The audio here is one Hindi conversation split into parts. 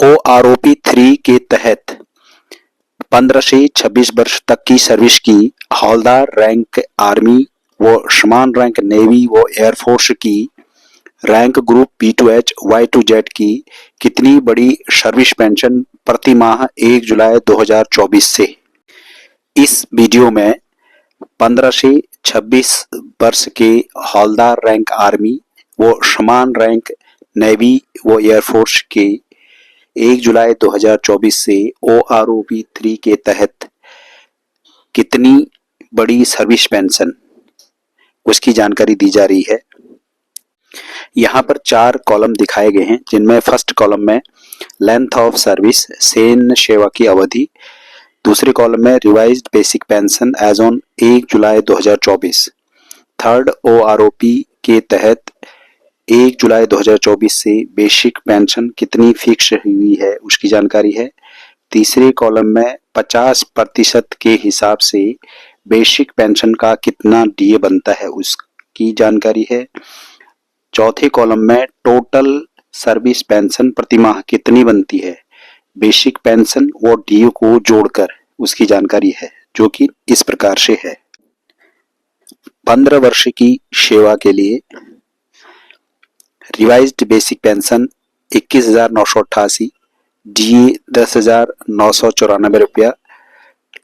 OROP 3 के तहत 15 से 26 वर्ष तक की सर्विस की हवलदार रैंक आर्मी व समान रैंक नेवी व एयरफोर्स की रैंक ग्रुप B2H Y2Z की कितनी बड़ी सर्विस पेंशन प्रति माह 1 जुलाई 2024 से। इस वीडियो में 15 से 26 वर्ष के हवलदार रैंक आर्मी व समान रैंक नेवी व एयरफोर्स के 1 जुलाई 2024 से OROP 3 के तहत कितनी बड़ी सर्विस पेंशन उसकी जानकारी दी जा रही है। यहाँ पर 4 कॉलम दिखाए गए हैं, जिनमें फर्स्ट कॉलम में लेंथ ऑफ सर्विस सैन्य सेवा की अवधि, दूसरे कॉलम में revised basic pension as on 1 जुलाई 2024, थर्ड OROP के तहत 1 जुलाई 2024 से बेसिक पेंशन कितनी फिक्स हुई है उसकी जानकारी है। तीसरे कॉलम में 50% के हिसाब से बेसिक पेंशन का कितना DA बनता है उसकी जानकारी है। चौथे कॉलम में टोटल सर्विस पेंशन प्रति माह कितनी बनती है बेसिक पेंशन व DA को जोड़कर उसकी जानकारी है, जो कि इस प्रकार से है। 15 वर्ष की सेवा के लिए रिवाइज्ड बेसिक पेंशन 21,988, DA 10,994 रुपया,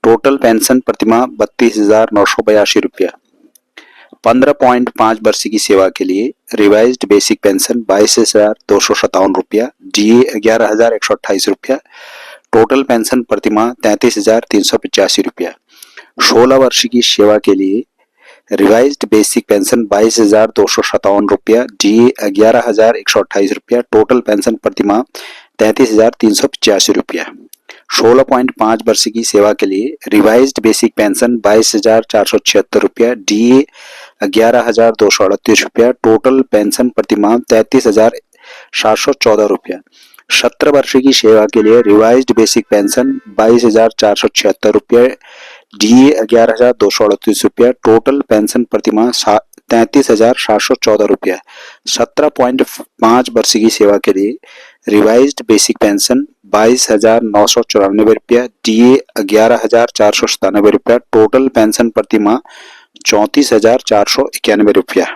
टोटल पेंशन प्रतिमाह 32,982 रुपया। 15.5 वर्ष की सेवा के लिए रिवाइज्ड बेसिक पेंशन 22,257 रुपया, DA 11,128 रुपया, टोटल पेंशन प्रतिमाह 33,385 रुपया। 16 वर्ष की सेवा के लिए रिवाइज्ड बेसिक पेंशन 22,257 रुपया, DA 11,128 रुपया, टोटल पेंशन प्रतिमाह 33,385 रुपया। 16.5 वर्ष की सेवा के लिए रिवाइज्ड बेसिक पेंशन 22,476 रुपया, DA 11,238 रुपया, टोटल पेंशन प्रतिमाह 33,714 रुपया। 17 वर्ष की सेवा के लिए रिवाइज्ड बेसिक पेंशन 22,476 रुपया, DA 11,238 रुपया, टोटल पेंशन प्रतिमाह 33,714 रुपया। 17.5 वर्ष की सेवा के लिए रिवाइज्ड बेसिक पेंशन 22,994 रुपया, DA 11,497 रुपया, टोटल पेंशन प्रतिमाह 34,491 रुपया।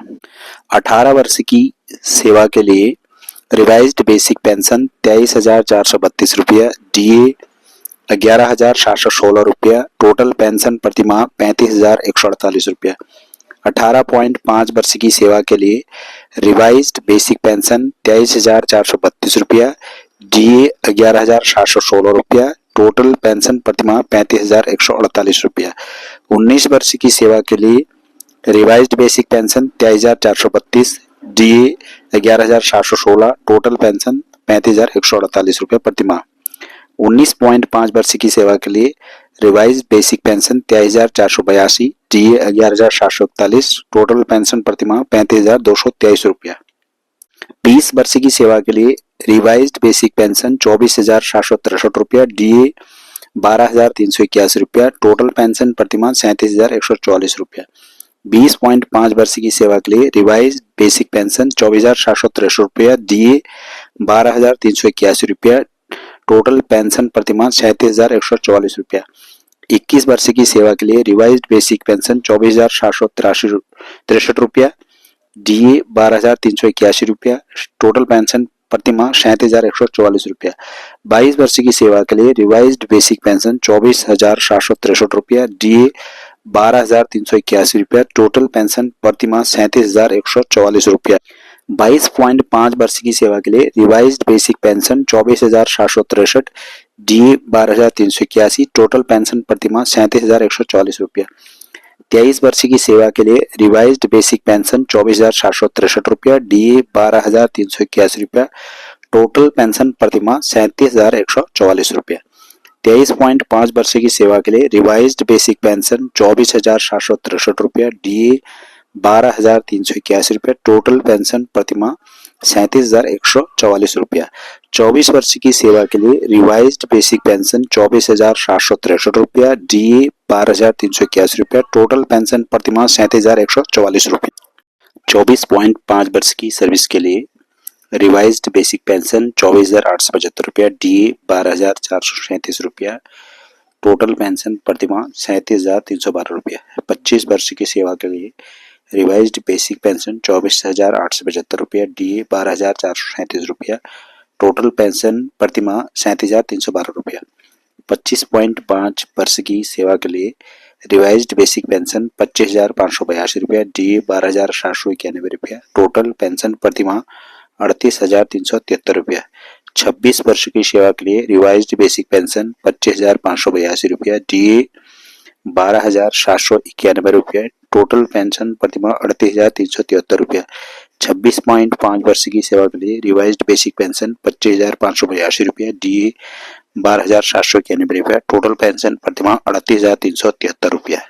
18 वर्ष की सेवा के लिए रिवाइज्ड बेसिक पेंशन 23,432 रुपया, DA 11,716 रुपया, टोटल पेंशन प्रतिमाह 35,148 रुपया। 18.5 वर्ष की सेवा के लिए रिवाइज्ड बेसिक पेंशन 23,432 रुपया, DA 11,716 रुपया, टोटल पेंशन प्रतिमाह 35,148 रुपया। 19 वर्ष की सेवा के लिए revised basic pension 23,432, DA 11,716, total pension 35,148 रुपया प्रतिमाह। 19.5 वर्ष की सेवा के लिए revised basic pension 23,482, DA 11,741, total pension प्रतिमाह 35,223 रुपया। 20 वर्ष की सेवा के लिए रिवाइज्ड बेसिक पेंशन 24,763 रुपया, DA 12,381 रुपया, टोटल पेंशन प्रतिमाह 37,144 रुपया। 20.5 वर्ष की सेवा के लिए रिवाइज्ड बेसिक पेंशन 24,763 रुपया, DA 12,381 रुपया, टोटल पेंशन प्रतिमाह 37,144 रुपया। 21 वर्ष की सेवा के लिए रिवाइज्ड बेसिक पेंशन 24,763 रुपया, DA 12,381 रुपया, टोटल पेंशन प्रतिमाह 37,144 रुपया। 22 वर्ष की सेवा के लिए रिवाइज्ड बेसिक पेंशन 24,763 रुपया, DA 12,381 रुपया, टोटल पेंशन प्रतिमाह 37,144 रुपया। 22.5 वर्ष की सेवा के लिए revised basic pension 24,763, DA 12,381, total pension प्रतिमाह 37,144 रुपया। 23 वर्ष की सेवा के लिए रिवाइज्ड बेसिक पेंशन 24,763 रुपया, DA 12,381 रुपया, टोटल पेंशन प्रतिमाह 37,144 रुपया। 23.5 वर्ष की सेवा के लिए रिवाइज्ड बेसिक पेंशन 24,763 रुपया, DA 12,381 रुपया, टोटल पेंशन प्रतिमाह 37,144 रुपया। 24 वर्ष की सेवा के लिए रिवाइज्ड बेसिक पेंशन 24,763 रुपया, DA 12,381 रुपया, टोटल पेंशन प्रतिमाह 37,144 रुपया। 24.5 वर्ष की सर्विस के लिए रिवाइज्ड बेसिक पेंशन 24,875 रुपया, डीए 12,437 रुपया, टोटल पेंशन प्रतिमाह 37,312 रुपया। 25 वर्ष की सेवा के लिए रिवाइज्ड बेसिक पेंशन 24,875 रुपया, डीए 12,437 रुपया, टोटल पेंशन प्रतिमाह 37,312 रुपया। 25.5 वर्ष की सेवा के लिए रिवाइज्ड बेसिक पेंशन 25,582 रुपया, डीए 12,791 रुपया, टोटल पेंशन प्रतिमाह 38,373 रुपया। 26 वर्ष की सेवा के लिए रिवाइज्ड बेसिक पेंशन 25,582 रुपया, डीए 12,791 रुपया, टोटल पेंशन प्रतिमाह 38,373 रुपया। 26.5 वर्ष की सेवा के लिए रिवाइज्ड बेसिक पेंशन 25,582 रुपया, डीए 12,791 रुपया, टोटल पेंशन प्रतिमाह 38,373 रुपया।